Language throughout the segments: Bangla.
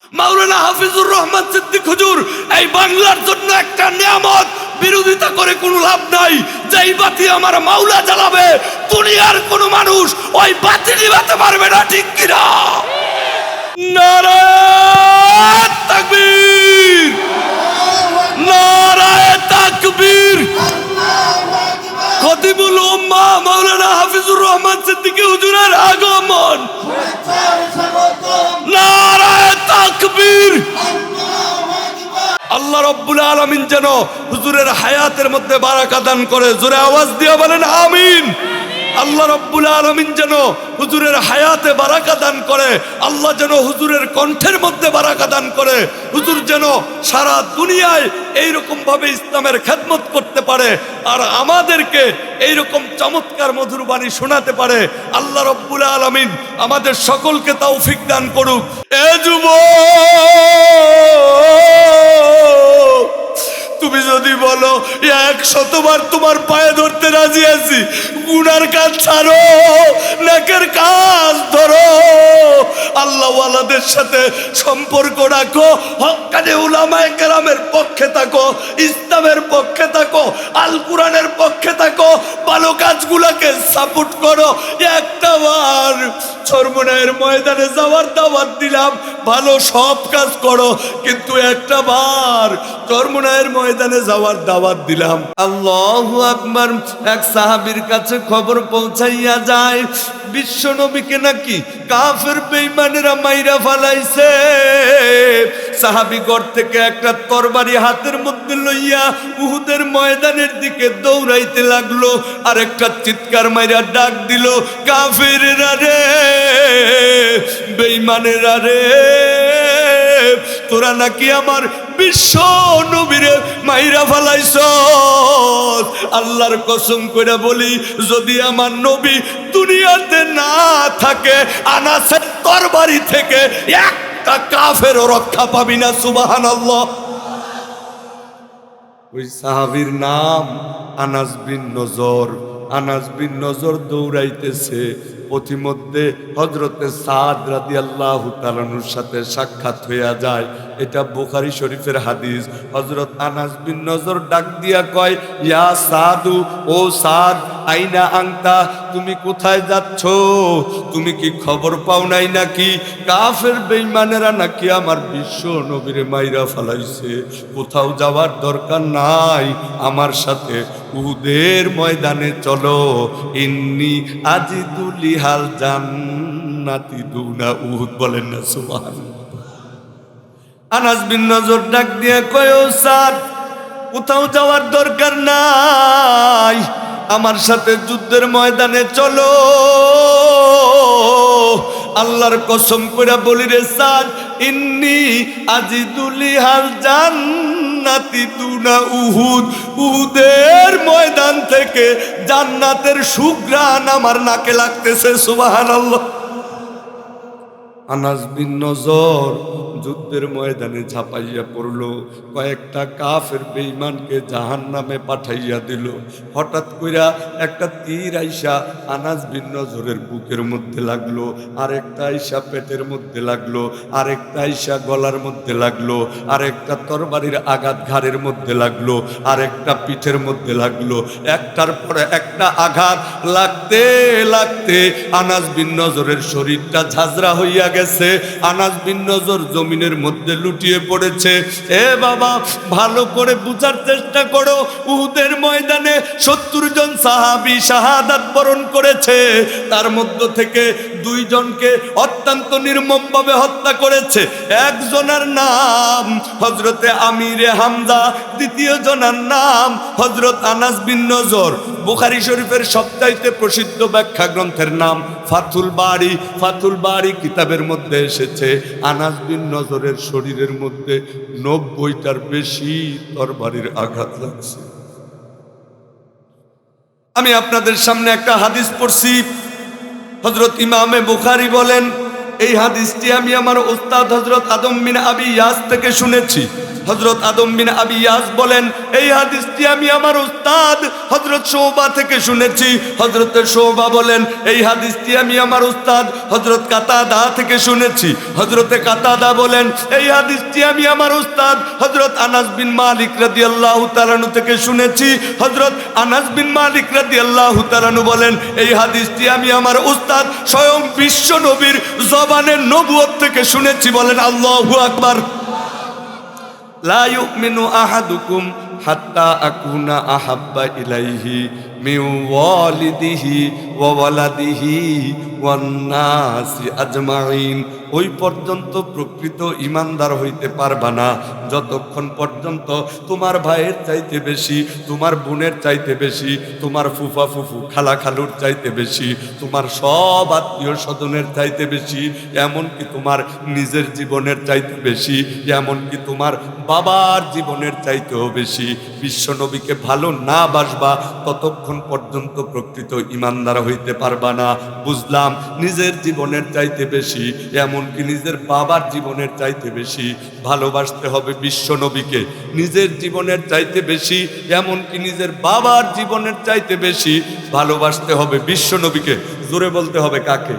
মাওলানা হাফিজুর রহমান সিদ্দিক হুজুর এই বাংলার জন্য একটা নিয়ামত, বিরোধিতা করে কোনো লাভ নাই। যেই বাতি আমার মাওলা জ্বালাবে, দুনিয়ার কোনো মানুষ ওই বাতি নিভাতে পারবে না, ঠিক কিনা? নারায়ে তাকবীর, নারায়ে তাকবীর। খতিবুল উম্মাহ মাওলানা হাফিজুর রহমান সিদ্দিক হুজুরের আগমন। নারায়ে তাকবীর। আল্লাহ রাব্বুল আলামিন যেন হুজুরের হায়াতের মধ্যে বারাকা দান করে, জোরে আওয়াজ দিয়ে বলেন আমিন। আল্লাহ রাব্বুল আলামিন যেন হুজুরের হায়াতে বারাকা দান করে, আল্লাহ যেন হুজুরের কণ্ঠের মধ্যে বারাকা দান করে, হুজুর যেন সারা দুনিয়ায় এইরকম ভাবে ইসলামের খেদমত করতে পারে আর আমাদেরকে এইরকম চমৎকার মধুর বাণী শোনাতে পারে। আল্লাহ রাব্বুল আলামিন আমাদের সকলকে তৌফিক দান করুক। এ যুবক, তুমি যদি বলো 100বার তোমার পায়ে ধরতে রাজি আছি, গুনার কাজ ছাড়ো, নেকের কাজ ধরো, আল্লাহওয়ালাদের সাথে সম্পর্ক রাখো, হক্কানি উলামায়ে কেরামের পক্ষে থাকো, ইসলামের পক্ষে থাকো, আল কোরআনের পক্ষে থাকো, ভালো কাজগুলোকে সাপোর্ট করো। একটা বার চরমনায়ের ময়দানে যাওয়ার দাওয়াত দিলাম, ভালো সব কাজ করো, কিন্তু একটা বার চরমনায়ের ময়দানে যাওয়ার দাওয়াত দিলাম। আল্লাহু আকবার। এক সাহাবীর কাছে খবর পৌঁছাইয়া যায়, বিশ্ব নবীকে নাকি কাফের বেঈমানেরা মাইরা ফালাইছে। সাহাবী ঘর থেকে একটা তরবারি হাতের মধ্যে লইয়া উহুদের ময়দানের দিকে দৌড়াইতে লাগলো, আর একটা চিৎকার মাইরা ডাক দিল, কাফেরেরা রে, বেঈমানেরা রে, তোরা নাকি আমার বিশ্ব নবীরে মাইরা ফালাইছ। আল্লাহর কসম কইরা বলি, যদি আমার নবী দুনিয়াতে না থাকে, আনাসের তরবারি থেকে একটা কাফেরও রক্ষা পাবি না। সুবহানাল্লাহ। ওই সাহাবীর নাম আনাস বিন নজর। আনাস বিন নজর দৌড়াইতেছে, পথিমধ্যে হযরতে সাদ রাদিয়াল্লাহু তাআলার সাথে সাক্ষাৎ হইয়া যায়। এটা বুখারী শরীফের হাদিস। হযরত আনাস বিন নজর ডাক দিয়া কয়, ইয়া সাদু, ও সাদ, আইনা আংতা, তুমি কোথায় যাচ্ছ? তুমি কি খবর পাও নাই নাকি কাফের বেঈমানেরা নাকি আমার বিশ্ব নবীরে মাইরা ফালাইছে? কোথাও যাওয়ার দরকার নাই, আমার সাথে উহুদের ময়দানে চলো। ইন্নী আজিদুলি হাল জান্নাতি দুনা উহুদ। বলেন না সুবহানাল্লাহ। আনাস বিন নজর ডাক দিয়ে কয়, ও সাদ, কোথাও যাওয়ার দরকার নাই, আমার সাথে যুদ্ধের ময়দানে চলো। আল্লাহর কসম করে বলি রে সাদ, ইন্নী আজিদুলি হাল জান্নাতি দুনা উহুদ, উহুদের ময়দান থেকে জান্নাতের সুঘ্রাণ আমার নাকে লাগতেছে। সুবহানাল্লাহ। আনাস বিন নজর যুদ্ধের ময়দানে ঝাঁপাইয়া পড়ল, কয়েকটা কাফের বেঈমানকে জাহান্নামে পাঠাইয়া দিল। হঠাৎ কইরা একটা তীর আইসা আনাস বিন নজরের বুকের মধ্যে লাগলো, আরেকটা আইসা পেটের মধ্যে লাগলো, আরেকটা আইসা গলার মধ্যে লাগলো, আরেকটা তরবারির আঘাত ঘাড়ের মধ্যে লাগলো, আরেকটা পিঠের মধ্যে লাগলো। একটার পরে একটা আঘাত লাগতে লাগতে আনাস বিন নজরের শরীরটা ঝাঁঝরা হইয়া গেছে। আনাস বিন নজর জমিনের মধ্যে লুটিয়ে পড়েছে। এ বাবা, ভালো করে বুঝার চেষ্টা করো, উহুদের ময়দানে 70 জন সাহাবী শাহাদাত বরণ করেছে, তার মধ্য থেকে 2 জনকে অত্যন্ত নির্মমভাবে হত্যা করেছে। একজনের নাম হযরতে আমিরে হামজা, দ্বিতীয় জনের নাম হযরত আনাস বিন নজর। বুখারী শরীফের সবচাইতে প্রসিদ্ধ ব্যাখ্যা গ্রন্থের নাম ফাথুল বারী। ফাথুল বারী কিতাবের মধ্যে এসেছে, আনাস বিন নজরের শরীরের মধ্যে 90টার বেশি তরবারির আঘাত লাগছে। আমি আপনাদের সামনে একটা হাদিস পড়ছি, হযরত ইমামে বুখারী বলেন, এই হাদিসটি আমি আমার উস্তাদ হযরত আদম বিন আবি ইয়াস থেকে শুনেছি। হযরত আদম বিন আবি ইয়াস বলেন, এই হাদিসটি আমি আমার উস্তাদ হযরত শুবা থেকে শুনেছি। হযরত শুবা বলেন, এই হাদিসটি আমি আমার উস্তাদ হযরত কাতাদা থেকে শুনেছি। হযরত কাতাদা বলেন, এই হাদিসটি আমি আমার উস্তাদ হযরত আনাস বিন মালিক রাদিয়াল্লাহু তাআলা আনহু থেকে শুনেছি। হযরত আনাস বিন মালিক রাদিয়াল্লাহু তাআলা আনহু বলেন, এই হাদিসটি আমি আমার উস্তাদ স্বয়ং বিশ্ব নবীর জবানের নবুয়ত থেকে শুনেছি। বলেন আল্লাহু আকবার। লা ইউমিনু আহাদুকুম হাত্তা আকুনা আহাব্বা ইলাইহি মিন ওয়ালিদিহি ওয়া ওয়ালাদিহি ওয়ান নাসি আজমাইন। ওই পর্যন্ত প্রকৃত ঈমানদার হইতে পারবা না যতক্ষণ পর্যন্ত তোমার ভাইয়ের চাইতে বেশি, তোমার বোনের চাইতে বেশি, তোমার ফুফা ফুফু খালা খালুর চাইতে বেশি, তোমার সব আত্মীয় স্বজনের চাইতে বেশি, এমনকি তোমার নিজের জীবনের চাইতে বেশি, এমনকি তোমার বাবার জীবনের চাইতেও বেশি বিশ্বনবীকে ভালো না বাসবা ততক্ষণ পর্যন্ত প্রকৃত ঈমানদার হইতে পারবা না। বুঝলাম নিজের জীবনের চাইতে বেশি, এমনকি নিজের বাবার জীবনের চাইতে বেশি ভালোবাসতে হবে বিশ্বনবীকে। নিজের জীবনের চাইতে বেশি, এমনকি নিজের বাবার জীবনের চাইতে বেশি ভালোবাসতে হবে বিশ্বনবীকে। জোরে বলতে হবে কাকে?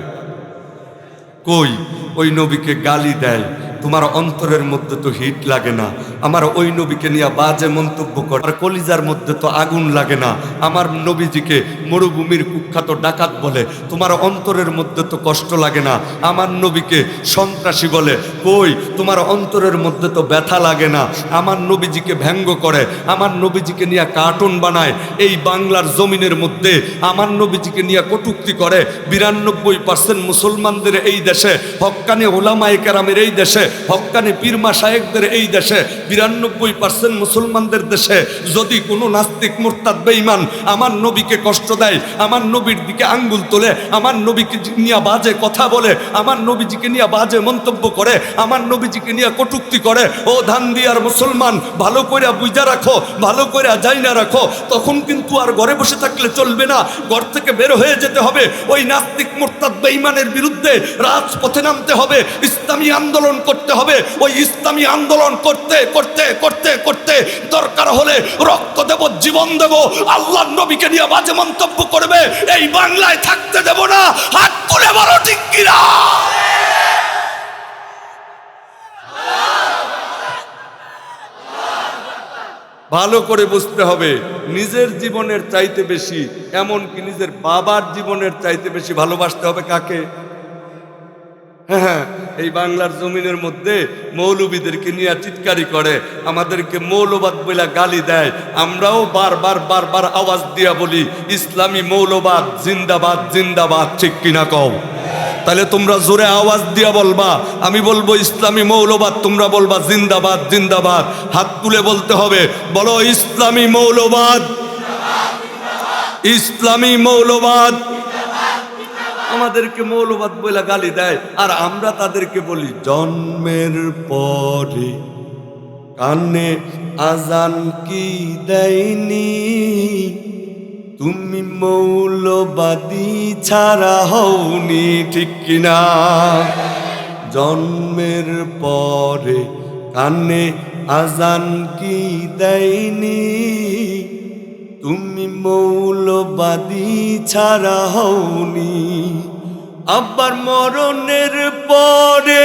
কই ওই নবীকে গালি দেয়, তোমার অন্তরের মধ্যে তো হিট লাগে না। আমার ওই নবীকে নিয়ে বাজে মন্তব্য করে, আর কলিজার মধ্যে তো আগুন লাগে না। আমার নবীজিকে মরুভূমির কুখ্যাত ডাকাত বলে, তোমার অন্তরের মধ্যে তো কষ্ট লাগে না। আমার নবীকে সন্ত্রাসী বলে, কই তোমার অন্তরের মধ্যে তো ব্যথা লাগে না। আমার নবীজিকে ব্যঙ্গ করে, আমার নবীজিকে নিয়ে কার্টুন বানায়, এই বাংলার জমিনের মধ্যে আমার নবীজিকে নিয়ে কটূক্তি করে। 92% মুসলমানদের এই দেশে, হক্কানি ওলামায়ে কেরামের এই দেশে, হক্কানি পীর মাশায়েখদের এই দেশে, 92% মুসলমানদের দেশে যদি কোনো নাস্তিক মুরতাদ বেঈমান আমার নবীকে কষ্ট দেয়, আমার নবীর দিকে আঙ্গুল তোলে, আমার নবীকে নিয়ে বাজে কথা বলে, আমার নবীজিকে নিয়ে বাজে মন্তব্য করে, আমার নবীজিকে নিয়ে কটূক্তি করে, ও ধান দিয়ার মুসলমান ভালো করে বুঝা রাখো, ভালো করে জাইনা রাখো। তখন কিন্তু আর ঘরে বসে থাকলে চলবে না, ঘর থেকে বের হয়ে যেতে হবে। ওই নাস্তিক মুরতাদ বেঈমানের বিরুদ্ধে রাজপথে নামতে হবে, ইসলামী আন্দোলন করতে হবে। ওই ইসলামী আন্দোলন করতে করতে করতে করতে দরকার হলে রক্ত দেব, জীবন দেব। আল্লাহর নবীকে নিয়ে বাজে মন্তব্য করবে, এই বাংলায় থাকতে দেব না। হাত তুলে বলো ঠিক কিনা? ভালো করে বুঝতে হবে, নিজের জীবনের চাইতে বেশি, এমনকি নিজের বাবার জীবনের চাইতে বেশি ভালোবাসতে হবে কাকে? হ্যাঁ, এই বাংলার জমিনের মধ্যে মৌলবীদেরকে নিয়ে চিৎকারি করে, আমাদেরকে মৌলবাদ বলে গালি দেয়। আমরাও বারবার বারবার আওয়াজ দিয়া বলি, ইসলামী মৌলবাদ জিন্দাবাদ জিন্দাবাদ, ঠিক কিনা কও? তাহলে তোমরা জোরে আওয়াজ দিয়া বলবা, আমি বলবো ইসলামী মৌলবাদ, তোমরা বলবা জিন্দাবাদ জিন্দাবাদ। হাত তুলে বলতে হবে, বলো ইসলামী মৌলবাদ, ইসলামী মৌলবাদ। আমাদেরকে মৌলবাদ বলে গালি দেয়, আর আমরা তাদেরকে বলি জন্মের পরে কানে আজান কি দেয়নি, তুমি মৌলবাদী ছাড়া হওনি, ঠিক কিনা? জন্মের পরে কানে আজান কি দেয়নি, তুমি মৌলবাদী ছাড়া হওনি। আবার মরণের পরে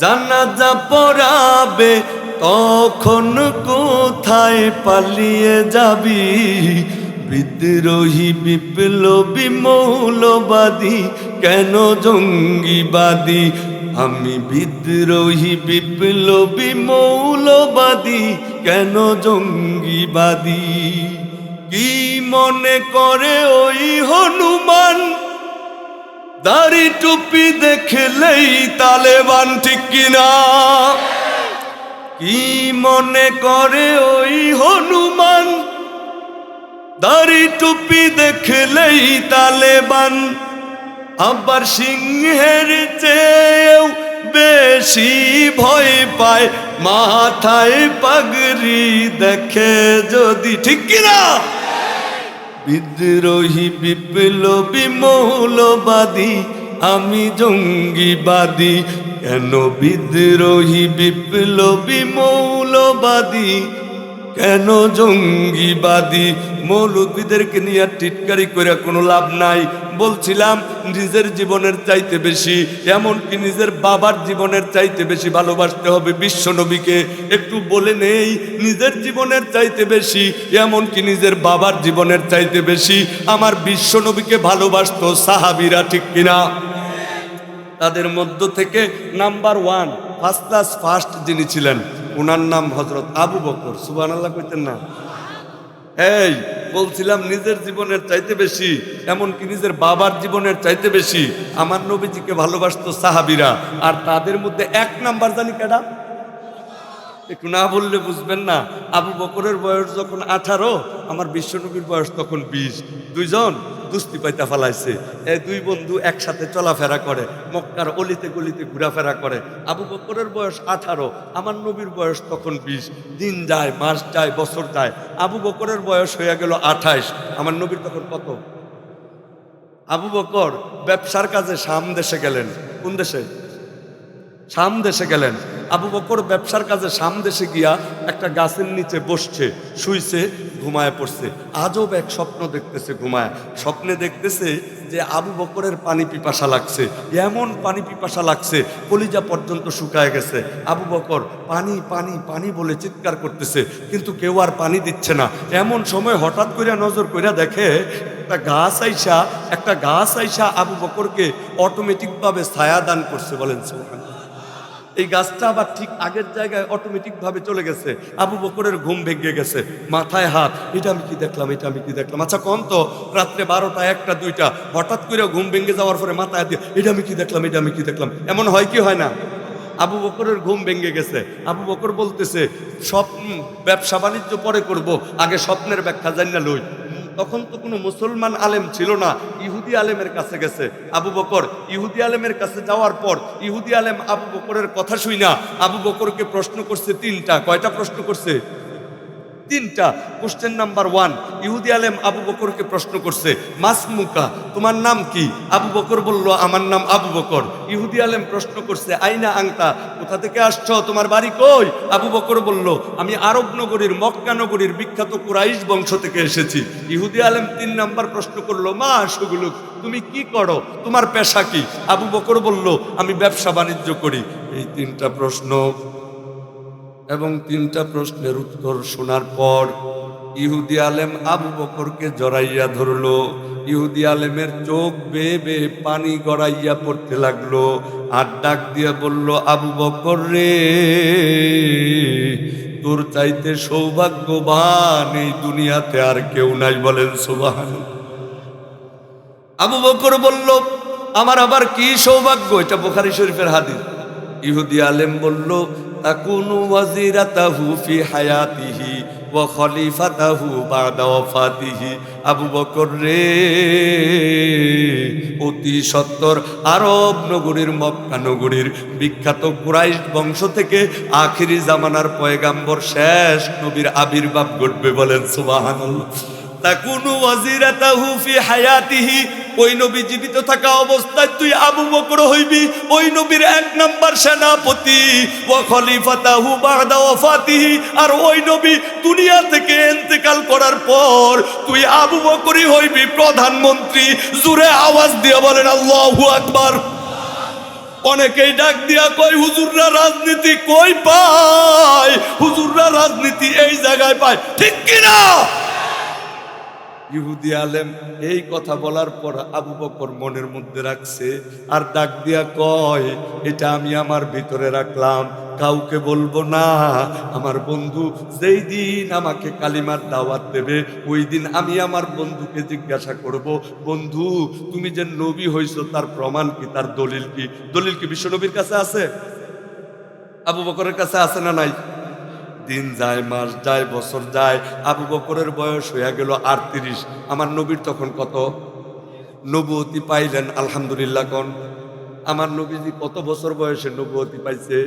জানাজা পড়াবে, তখন কোথায় পালিয়ে যাবি? বিদ্রোহী বিপ্লবী মৌলবাদী কেন জঙ্গিবাদী? আমি বিদ্রোহী বিপ্লবী মৌলবাদী কেন জঙ্গিবাদী? কি মনে করে ওই হনুমান, দাড়ি টুপি দেখলেই তালেবান, ঠিক কিনা? কি মনে করে ওই হনুমান, দাড়ি টুপি দেখলেই তালেবান? আবার সিংহের চেয়েও বেশি ভয় পায় মাথায় পাগড়ি দেখে যদি, ঠিক কিনা? বিদ্রোহী বিপ্লবী মৌলবাদী আমি জঙ্গিবাদী, কেন বিদ্রোহী বিপ্লবী মৌলবাদী, কেন জঙ্গিবাদী। মৌলবীদেরকে নিয়ে টিটকারি করে কোনো লাভ নাই। বলছিলাম নিজের জীবনের চাইতে বেশি, এমনকি নিজের বাবার জীবনের চাইতে বেশি ভালোবাসতে হবে বিশ্বনবীকে। একটু বলে নেই, নিজের জীবনের চাইতে বেশি, এমনকি নিজের বাবার জীবনের চাইতে বেশি আমার বিশ্বনবীকে ভালোবাসতো সাহাবীরা, ঠিক কিনা? তাদের মধ্য থেকে নাম্বার 1 ফার্স্ট ক্লাস ফার্স্ট যিনি ছিলেন, ওনার নাম হযরত আবু বকর। সুবহানাল্লাহ কইতেন না? এই বলছিলাম নিজের জীবনের চাইতে বেশি, এমনকি নিজের বাবার জীবনের চাইতে বেশি আমার নবীজিকে ভালোবাসতো সাহাবীরা। আর তাদের মধ্যে 1 নাম্বার জানি কেডা? একটু না বললে বুঝবেন না। আবু বকরের বয়স যখন 18, আমার বিশ্বনবীর বয়স তখন 20। দুইজন দুস্তি পাইতা ফালাইছে। এই দুই বন্ধু একসাথে চলাফেরা করে, মক্কার অলিতে গলিতে ঘোরাফেরা করে। আবু বকরের বয়স 18, আমার নবীর বয়স তখন 20। দিন যায়, মাস যায়, বছর যায়। আবু বকরের বয়স হয়ে গেল 28, আমার নবীর তখন কত? আবু বকর ব্যবসার কাজে শাম দেশে গেলেন। কোন দেশে? শাম দেশে গেলেন। আবু বকর ব্যবসার কাজে শাম দেশে গিয়া একটা গাছের নিচে বসছে, শুইছে, ঘুমায় পড়ছে। আজব এক স্বপ্ন দেখতেছে ঘুমায়। স্বপ্নে দেখতেছে যে আবু বকরের পানি পিপাসা লাগছে, এমন পানি পিপাসা লাগছে কলিজা পর্যন্ত শুকায় গেছে। আবু বকর পানি পানি পানি বলে চিৎকার করতেছে, কিন্তু কেউ আর পানি দিচ্ছে না। এমন সময় হঠাৎ করে নজর করে দেখে একটা গাছ আইসা আবু বকরকে অটোমেটিকভাবে ছায়া দান করছে। বলেন সুবহানাল্লাহ। এই গাছটা আবার ঠিক আগের জায়গায় অটোমেটিক ভাবে চলে গেছে। আবু বকরের ঘুম ভেঙে গেছে, মাথায় হাত, এটা আমি কি দেখলাম, এটা আমি কি দেখলাম। আচ্ছা কোন তো রাত্রে 12টা 1টা 2টা হঠাৎ করে ঘুম ভেঙে যাওয়ার পরে মাথায় দিয়ে এটা আমি কি দেখলাম, এটা আমি কি দেখলাম, এমন হয় কি হয় না? আবু বকরের ঘুম ভেঙে গেছে। আবু বকর বলতেছে স্বপ্ন ব্যবসা বাণিজ্য পরে করব, আগে স্বপ্নের ব্যাখ্যা জানিনা লই। তখন তো কোনো মুসলমান আলেম ছিল না, ইহুদি আলেমের কাছে গেছে আবু বকর। ইহুদি আলেমের কাছে যাওয়ার পর ইহুদি আলেম আবু বকরের কথা শুই না আবু বকরকে প্রশ্ন করছে 3টা। কয়টা প্রশ্ন করছে? 3টা। কোশ্চেন নাম্বার 1, ইহুদি আলেম আবু বকরকে প্রশ্ন করছে মাসমুকা, তোমার নাম কি? আবু বকর বলল আমার নাম আবু বকর। ইহুদি আলেম প্রশ্ন করছে আইনা আংতা, কোথা থেকে আসছো, তোমার বাড়ি কই? আবু বকর বলল আমি আরব নগরীর, মক্কা নগরীর বিখ্যাত কুরাইশ বংশ থেকে এসেছি। ইহুদি আলেম 3 নাম্বার প্রশ্ন করলো মা সুগুলু, তুমি কি করো, তোমার পেশা কি? আবু বকর বলল আমি ব্যবসা বাণিজ্য করি। এই 3টা প্রশ্ন এবং 3টা প্রশ্নের উত্তর শোনার পর ইহুদি আলেম আবু বকরকে জড়াইয়া ধরলো। ইহুদি আলেমের চোখ বেয়ে বেয়ে পানি গড়াইয়া পড়তে লাগলো। আর ডাক দিয়া বলল আবু বকর রে, তোর চাইতে সৌভাগ্যবান এই দুনিয়াতে আর কেউ নাই। বলেন সুবহানাল্লাহ। আবু বকর বলল আমার আবার কি সৌভাগ্য? এটা বুখারী শরীফের হাদিস। ইহুদি আলেম বলল তাকুনু ওয়াজিরাতাহু ফি হায়াতিহি ওয়া খলিফাতাহু বাদা ওয়াফাতিহি। আবু বকর রে, অতি সত্বর আরব নগরীর, মক্কা নগরীর বিখ্যাত কুরাইশ বংশ থেকে আখিরি জামানার পয়গাম্বর শেষ নবীর আবির্ভাব ঘটবে। বলেন সুবহানাল্লাহ। তাকুনু ওয়াজিরাতাহু ফি হায়াতিহি, ওই নবী জীবিত থাকা অবস্থায় তুই আবু বকর হইবি ওই নবীর 1 নাম্বার সেনাপতি। ওয়া খলিফাতাহু বাদা ওয়াফাতিহি, আর ওই নবী দুনিয়া থেকে ইন্তেকাল করার পর তুই আবু বকরই হইবি প্রধানমন্ত্রী। জোরে আওয়াজ দিয়ে বলেন আল্লাহু আকবার। অনেকেই ডাক দিয়া কয় হুজুররা রাজনীতি কই পায়? হুজুররা রাজনীতি এই জায়গায় পায়, ঠিক কিনা? ইহুদি আলেম এই কথা বলার পর আবু বকর মনের মধ্যে রাখছে আর ডাক দিয়া কয় এটা আমি আমার ভিতরে রাখলাম, কাউকে বলবো না। আমার বন্ধু যেই দিন আমাকে কালিমার দাওয়াত দেবে ওই দিন আমি আমার বন্ধুকে জিজ্ঞাসা করব, বন্ধু তুমি যে নবী হইছো তার প্রমাণ কি, তার দলিল কি? দলিল কি বিশ্ব নবীর কাছে আছে? আবু বকরের কাছে আছে না নাই? দিন যায়, মাস যায়, বছর যায়, আবু বকরের বয়স হয়ে গেল 38। আমার নবীর তখন কত? নবুয়তি পাইলেন আলহামদুলিল্লাহ। কোন আমার নবীজি কত বছর বয়সে নবুয়তি পাইছে?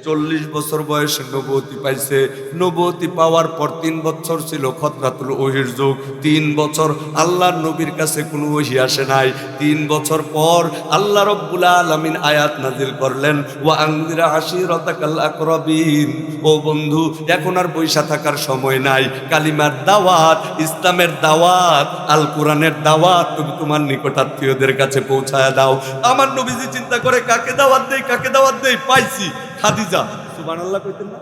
40 বছর বয়সে নবুয়তি পাইছে। নবুয়তি পাওয়ার পর 3 বছর ছিল খতরাতুল ওহির যুগ। 3 বছর আল্লাহর নবীর কাছে কোনো ওহী আসে নাই। 3 বছর পর আল্লাহ রাব্বুল আলামিন আয়াত নাজিল করলেন, ওয়া আনজির আশিরাতাকাল আকরাবিন। ও বন্ধু, এখন আর বইসা থাকার সময় নাই। কালিমার দাওয়াত, ইসলামের দাওয়াত, আল কোরআনের দাওয়াত তুমি তোমার নিকটাত্মীয়দের কাছে পৌঁছায় দাও। আমার নবীজি চিন্তা করে কাকে দাওয়াত দেই, কাকে দাওয়াত দেই, পাইছি খাদিজা। সুবহানাল্লাহ কইতেন না?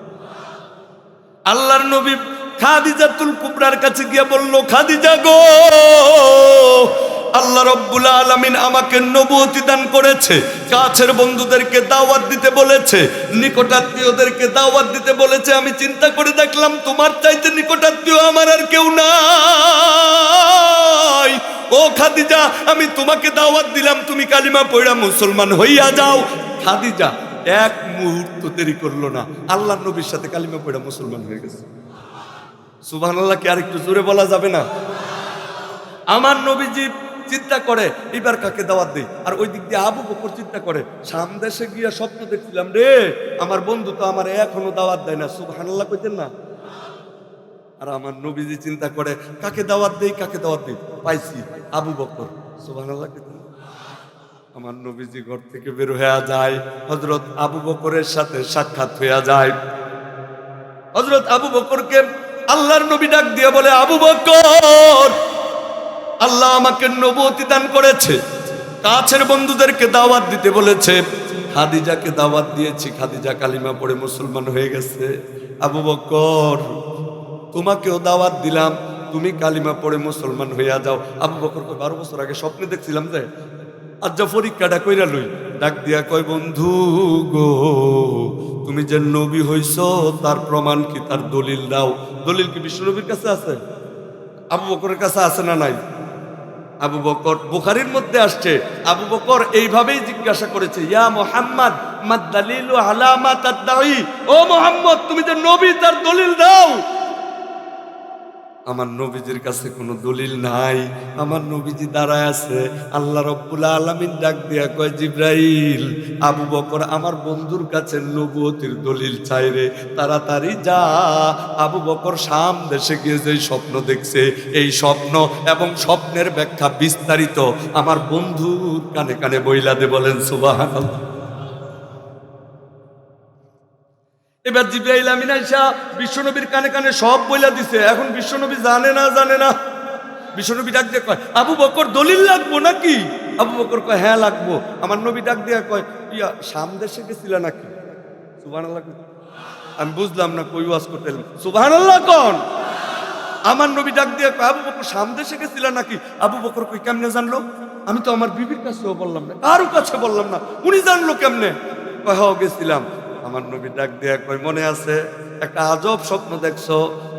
আল্লাহর নবী খাদিজাতুল কুবরার কাছে গিয়ে বলল, খাদিজা গো, আল্লাহ রাব্বুল আলামিন আমাকে নবুয়তি দান করেছে, কাছের বন্ধুদেরকে দাওয়াত দিতে বলেছে, নিকটাত্মীয়দেরকে দাওয়াত দিতে বলেছে। আমি চিন্তা করে দেখলাম তোমার চাইতে নিকটাত্মীয় আমার আর কেউ নাই। ও খাদিজা, আমি তোমাকে দাওয়াত দিলাম, তুমি কালিমা পড়া মুসলমান হইয়া যাও। খাদিজা এক মুহূর্ত দেরি করলো না, আল্লাহর নবীর সাথে কালিমা পড়া মুসলমান হয়ে গেছে। সুবহানাল্লাহ কি আর একটু জোরে বলা যাবে না? আমার নবীজি চিন্তা করে এবার কাকে দাওয়াত দেই, আর ওই দিক দিয়ে আবু বকর চিন্তা করে সামদেশে গিয়া স্বপ্ন দেখছিলাম রে, আমার বন্ধু তো আমার এখনো দাওয়াত দেয় না। সুবহানাল্লাহ কইতেন না? আর আমার নবীজি চিন্তা করে কাকে দাওয়াত দেই, কাকে দাওয়াত দেই, পাইছি আবু বকর। সুবহানাল্লাহ কইতেন না? আমার নবীজি ঘর থেকে বের হয়ে যায়, হযরত আবু বকরের সাথে সাক্ষাৎ হয়ে যায়। হযরত আবু বকরকে আল্লাহর নবী ডাক দিয়ে বলে, আবু বকর, আল্লাহ আমাকে নবুয়তি দান করেছে, কাছের বন্ধুদেরকে দাওয়াত দিতে বলেছে, খাদিজাকে দাওয়াত দিয়েছি, খাদিজা কালিমা পড়ে মুসলমান হয়ে গেছে। আবু বকর, তোমাকেও দাওয়াত দিলাম, তুমি কালিমা পড়ে মুসলমান হইয়া যাও। আবু বকর কয়, 12 বছর আগে স্বপ্নে দেখছিলাম যে, আজ যা পরীক্ষাটা কইরা লই। ডাক দিয়া কয়, বন্ধু গো, তুমি যে নবী হইছো তার প্রমাণ কি, তার দলিল দাও। দলিল কি বিশ্ব নবীর কাছে আছে? আবু বকরের কাছে আছে না নাই? আবু বকর, বুখারীর মধ্যে আসছে, আবু বকর এইভাবেই জিজ্ঞাসা করেছে, ইয়া মুহাম্মদ মাদ দালিলু আলা মা তাদঈ। ও মুহাম্মদ, তুমি যে নবী তার দলিল দাও। আমার নবীজির কাছে কোনো দলিল নাই। আমার নবীজি দাঁড়ায় আছে, আল্লাহ রাব্বুল আলামিন ডাক দিয়া কয়, জিবরাইল, আবু বকর আমার বন্ধুর কাছে নবুয়তির দলিল চাই রে, তাড়াতাড়ি যা। আবু বকর শাম দেশে গিয়ে যে স্বপ্ন দেখছে, এই স্বপ্ন এবং স্বপ্নের ব্যাখ্যা বিস্তারিত আমার বন্ধুর কানে কানে বইলা দে। বলেন সুবহানাল্লাহ। এবার জিবরাইল আমিন আইসা বিশ্বনবীর কানে কানে সব বইলা দিছে। এখন বিশ্বনবী জানে না। বিশ্বনবী ডাক দিয়ে কয়, আবু বকর দলিল লাগবো নাকি? আবু বকর কয়, হ্যাঁ লাগবো। আমার নবী ডাক দিয়ে কয়, ইয়া শাম দেশে গেছিল নাকি? সুবহানাল্লাহ। আমি বুঝলাম না কই ওয়াজ করতে। সুবহানাল্লাহ কোন? আমার নবী ডাক দিয়ে কয়, আবু বকর শাম দেশে গেছিল নাকি? আবু বকর কই, কেমনে জানলো? আমি তো আমার বিবির কাছেও বললাম না, কারো কাছে বললাম না, উনি জানলো কেমনে? কয়, হ গেছিলাম। আমার নবী ডাক দিয়া কয়, মনে আছে একটা আজব স্বপ্ন দেখছো,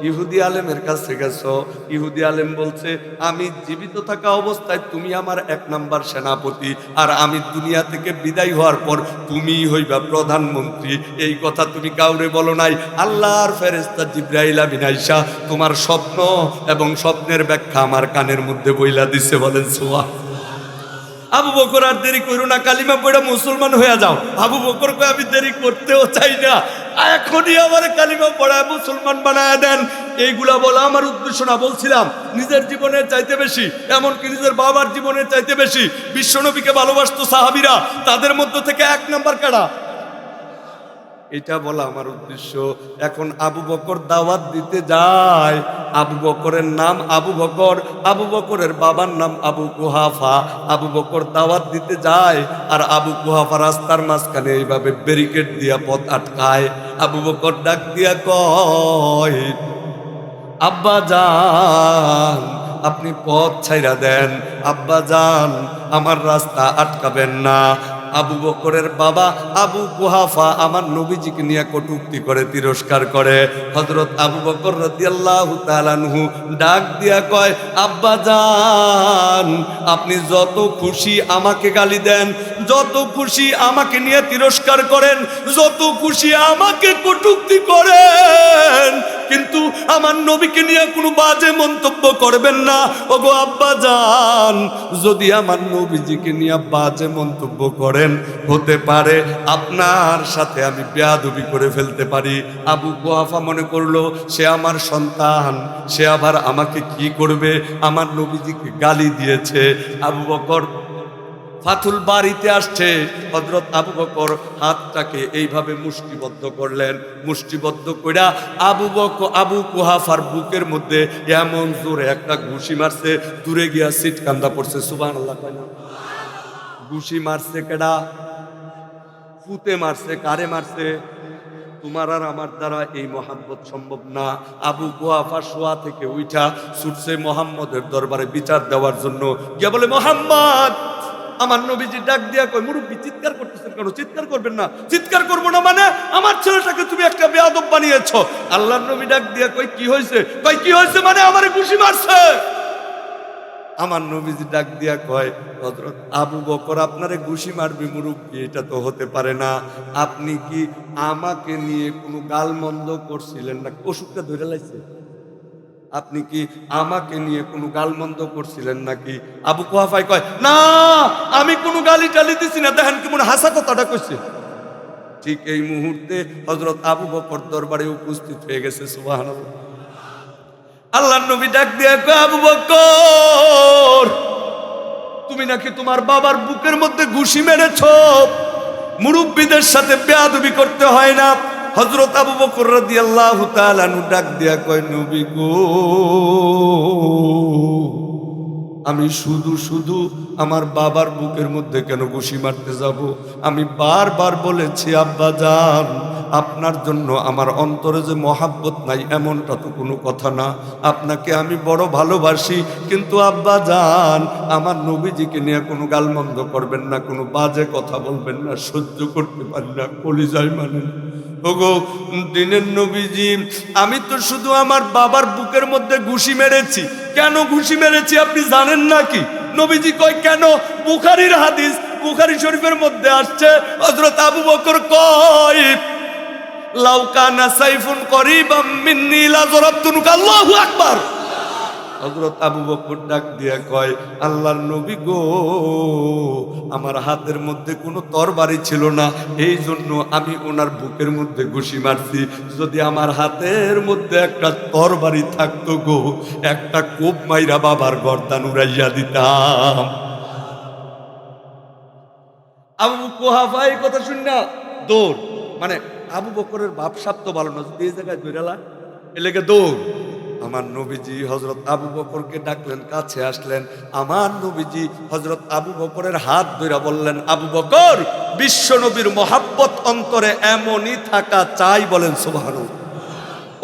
ইহুদি আলেমের কাছে গেছো, ইহুদি আলেম বলছে আমি জীবিত থাকা অবস্থায় তুমি আমার 1 নাম্বার সেনাপতি, আর আমি দুনিয়া থেকে বিদায় হওয়ার পর তুমি হইবা প্রধানমন্ত্রী। এই কথা তুমি কাউরে বলো নাই। আল্লাহর ফেরেশতা জিবরাইল আমিন আইসা তোমার স্বপ্ন এবং স্বপ্নের ব্যাখ্যা আমার কানের মধ্যে বইলা দিছে। বলেন সুবহানাল্লাহ। আবু বকর, আর দেরি করো না, কালিমা পড়া মুসলমান হয়ে যাও। আবু বকর কয়, আমি দেরি করতেও চাই না, এখনই আমার কালিমা পড়ায় মুসলমান বানায় দেন। এইগুলা বলা আমার উদ্দেশ্য না। বলছিলাম নিজের জীবনের চাইতে বেশি, এমনকি নিজের বাবার জীবনের চাইতে বেশি বিশ্বনবীকে ভালোবাসতো সাহাবীরা। তাদের মধ্য থেকে 1 নাম্বার কারা, এটা বলা আমার উদ্দেশ্য। এখন আবু বকর দাওয়াত দিতে যায়। আবু বকরের নাম আবু বকর, আবু বকরের বাবার নাম আবু কুহাফা। আবু বকর দাওয়াত দিতে যায়, আর আবু কুহাফা রাস্তার মাঝখানে এইভাবে ব্যারিকেড দিয়া পথ আটকায়। আবু বকর ডাক দিয়া কয়, আব্বা জান, আপনি পথ ছাইরা দেন। আব্বা জান, আমার রাস্তা আটকাবেন না। আবু বকরের বাবা আবু কুহাফা আমার নবীজিকে নিয়ে কটূক্তি করে, তিরস্কার করে। হযরত আবু বকর রাদিয়াল্লাহু তাআলা আনহু ডাক দিয়া কয়, আব্বা জান, আপনি যত খুশি আমাকে গালি দেন, যত খুশি আমাকে নিয়ে তিরস্কার করেন, যত খুশি আমাকে কটূক্তি করেন, কিন্তু আমার নবীকে নিয়ে কোনো বাজে মন্তব্য করবেন না। ওগো আব্বা জান, যদি আমার নবীজিকে নিয়ে বাজে মন্তব্য করেন, হতে পারে আপনার সাথে আমি বেয়াদবি করে ফেলতে পারি। আবু কুহাফা মনে করলো সে আমার সন্তান, সে আবার আমাকে কি করবে, আমার নবীজিকে গালি দিয়েছে। আবু বকর ফাতুল বাড়িতে আসছে, হযরত আবু বকর হাতটাকে এইভাবে মুষ্টিবদ্ধ করলেন, মুষ্টিবদ্ধ কইরা আবু কুহাফার বুকের মধ্যে এমন জোরে একটা ঘুষি মারছে, দূরে গিয়া সিট কান্দা পড়ছে। সুবহানাল্লাহ কয় না? ঘুষি মারছে কেডা? ফুতে মারছে। কারে মারছে? তোমার আর আমার দ্বারা এই মহাব্বত সম্ভব না। আবু কুহাফা শোয়া থেকে উঠা ছুটছে মুহাম্মদের দরবারে বিচার দেওয়ার জন্য। গিয়া বলে, মুহাম্মদ, আমার নবীজি ডাক দিয়া কয়, মুরব্বি চিৎকার করতেছেন কেন? চিৎকার করবেন না। চিৎকার করবো না মানে? আমার ছেলেটাকে তুমি একটা বেয়াদব বানিয়েছো। আল্লাহর নবী ডাক দিয়া কয়, কি হয়েছে? কয়, কি হয়েছে মানে? আমারে ঘুষি মারছে। আমার নবীজি ডাক দিয়া কয়, হযরত আবু বকর আপনারে ঘুষি মারবে মুরব্বি, এটা তো হতে পারে না। আপনি কি আমাকে নিয়ে কোনো গালমন্দ করছিলেন না? অসুখটা ধরে লাইছে। আপনি কি আমাকে নিয়ে কোনো গালমন্দ করছিলেন নাকি? আবু কুহাফায় কয়, না, আমি কোনো গালি টালি দিছি না। দেখেন কেমন হাসা কথাটা কইছে। ঠিক এই মুহূর্তে হযরত আবু বকর দরবারে উপস্থিত হয়ে গেছে। সুবহানাল্লাহ। আল্লাহর নবী ডাক দিয়ে কয়, আবু বকর, তুমি নাকি তোমার বাবার বুকের মধ্যে ঘুষি মেরেছো। মুরব্বিদের সাথে বেয়াদবি করতে হয় না। হযরত আবু বকর রাদিয়াল্লাহু তাআলা আনহু ডাক দিয়া কয়, নবী গো, আমি শুধু শুধু আমার বাবার বুকের মধ্যে কেন ঘুষি মারতে যাব? আমি বারবার বলেছি আব্বা জান, আপনার জন্য আমার অন্তরে যে মহাব্বত নাই এমনটা তো কোনো কথা না। আপনাকে আমি বড় ভালোবাসি, কিন্তু আব্বা জান, আমার নবীজিকে নিয়ে কোনো গালমন্দ করবেন না, কোনো বাজে কথা বলবেন না, সহ্য করতে পারি না, কলিজায় মানে। ওগো দিনের নবীজি, আমি তো শুধু আমার বাবার বুকের মধ্যে ঘুষি মেরেছি। কেন ঘুষি মেরেছি আপনি জানেন নাকি? নবীজি কয়, কেন? বুখারীর হাদিস, বুখারী শরীফের মধ্যে আসছে, হযরত আবু বকর কয়, লাউ কানা সাইফুন করিবাম মিন্নি লা যরাবতুকা। আল্লাহু আকবার। হযরত আবু বকর ডাক দিয়া কয়, আল্লাহর নবী গো, আমার হাতের মধ্যে কোনো তরবারি ছিল না, এই জন্য আমি ওনার বুকের মধ্যে ঘুষি মারছি। যদি আমার হাতের মধ্যে একটা তরবারি থাকতো গো, একটা কোপ মাইরা বাবার গর্দান উড়াইয়া দিতাম। আবু কুহাফা এই কথা শুননা দৌড়। মানে আবু বকরের ভাবসাব তো ভালো না, যদি এই জায়গায় দৌড়ালা এলেগে দৌড়। আমার নবীজি হযরত আবু বকরকে ডাকলেন, কাছে আসলেন। আমার নবীজি হযরত আবু বকরের হাত ধরে বললেন, আবু বকর, বিশ্ব নবীর মহাব্বত অন্তরে এমনই থাকা চাই। বলেন সুবহানাল্লাহ।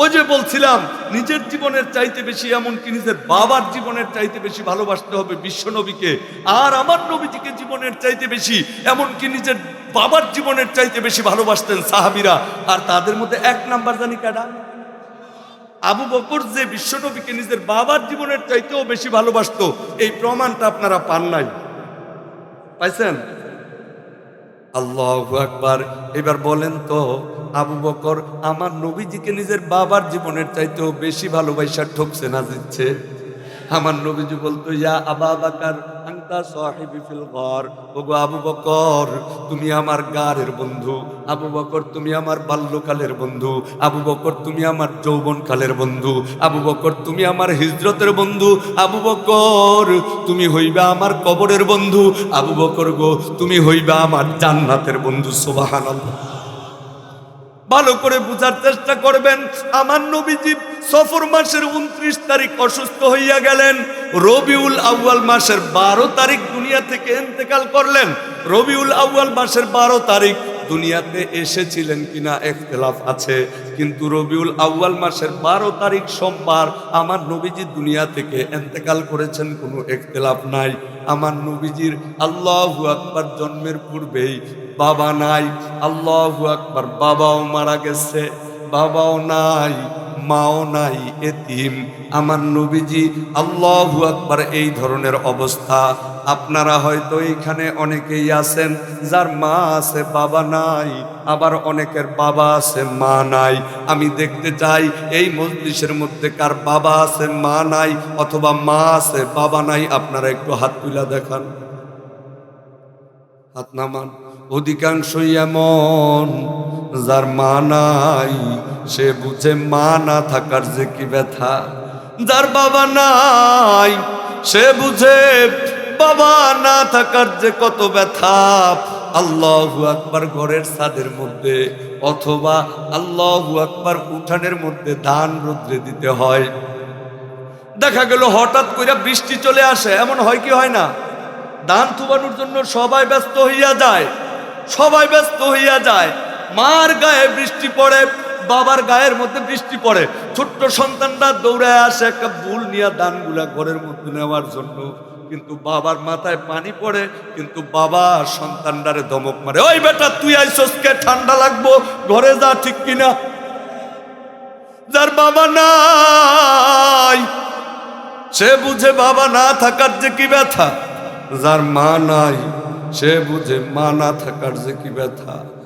ওই যে বলছিলাম, নিজের জীবনের চাইতে বেশি, এমনকি নিজের বাবার জীবনের চাইতে বেশি ভালোবাসতে হবে বিশ্ব নবীকে। আর আমার নবীজিকে জীবনের চাইতে বেশি, এমনকি নিজের বাবার জীবনের চাইতে বেশি ভালোবাসতেন সাহাবীরা। আর তাদের মধ্যে এক নাম্বার জানি কারা? আবু বকর যে বিশ্ব নবীকে নিজের বাবার জীবনের চাইতেও বেশি ভালোবাসতো, এই প্রমাণটা আপনারা পান নাই, পাইছেন? আল্লাহু আকবার। এবার বলেন তো, আবু বকর আমার নবীজিকে নিজের বাবার জীবনের চাইতেও বেশি ভালোবাসা ঠকছে না জিতছে? আমার নবীজি বলতো, ইয়া আবা বকর আনতা সাহিবি ফিল গার। ওগো আবু বকর, তুমি আমার গারের বন্ধু। আবু বকর, তুমি আমার বাল্যকালের বন্ধু। আবু বকর, তুমি আমার যৌবনকালের বন্ধু। আবু বকর, তুমি আমার হিজরতের বন্ধু। আবু বকর, তুমি হইবা আমার কবরের বন্ধু। আবু বকর গো, তুমি হইবা আমার জান্নাতের বন্ধু। সুবহানাল্লাহ। ভালো করে বুঝার চেষ্টা করবেন। আমার নবীজি সফর মাসের 29 তারিখ অসুস্থ হইয়া গেলেন। রবিউল আউয়াল মাসের 12 তারিখ দুনিয়া থেকে ইন্তেকাল করলেন। রবিউল আউয়াল মাসের 12 তারিখ দুনিয়াতে এসেছিলেন কিনা ইখতিলাফ আছে, কিন্তু রবিউল আউয়াল মাসের 12 তারিখ সোমবার আমার নবীজি দুনিয়া থেকে ইন্তেকাল করেছেন, কোনো ইখতিলাফ নাই। আমার নবীজির আল্লাহু আকবার জন্মের পূর্বেই বাবা নাই। আল্লাহু আকবার, বাবাও মারা গেছে, বাবাও নাই, মাও নাই, এতিম। আমার নবীজি আল্লাহু আকবার এই ধরনের অবস্থা। আপনারা হয়তো এইখানে অনেকেই আছেন যার মা আছে বাবা নাই, আবার অনেকের বাবা আছে মা নাই। আমি দেখতে চাই এই মজলিসের মধ্যে কার বাবা আছে মা নাই, অথবা মা আছে বাবা নাই, আপনারা একটু হাত তুলে দেখান, হাত নামান। অধিকাংশই এমন যার মা নাই, সে বুঝে মা না থাকার যে কি ব্যথা। যার বাবা নাই সে বুঝে বাবা না থাকার যে কত ব্যথা। আল্লাহু আকবার ঘরের ছাদের মধ্যে অথবা আল্লাহু আকবার উঠানের মধ্যে ধান রৌদ্রে দিতে হয়। দেখা গেল হঠাৎ করে বৃষ্টি চলে আসে, এমন হয় কি হয় না? ধান থুবানোর জন্য সবাই ব্যস্ত হইয়া যায়, সবাই ব্যস্ত হইয়া যায়। মার গায়ে বৃষ্টি পড়ে, বাবার গায়ের মধ্যে বৃষ্টি পড়ে, ছোট্ট সন্তানরা দৌড়ায় আসে একটা বুল নিয়ে ধানগুলা ঘরের মধ্যে নেওয়ার জন্য। কিন্তু বাবার মাথায় পানি পড়ে, কিন্তু বাবা সন্তানটারে ধমক মারে, ওই বেটা তুই আইসস কে, ঠান্ডা লাগবো, ঘরে যা, ঠিক কিনা? যার বাবা নাই সে বুঝে বাবা না থাকার যে কি ব্যথা। যার মা নাই সে বুঝে মা না থাকার যে কি ব্যথা।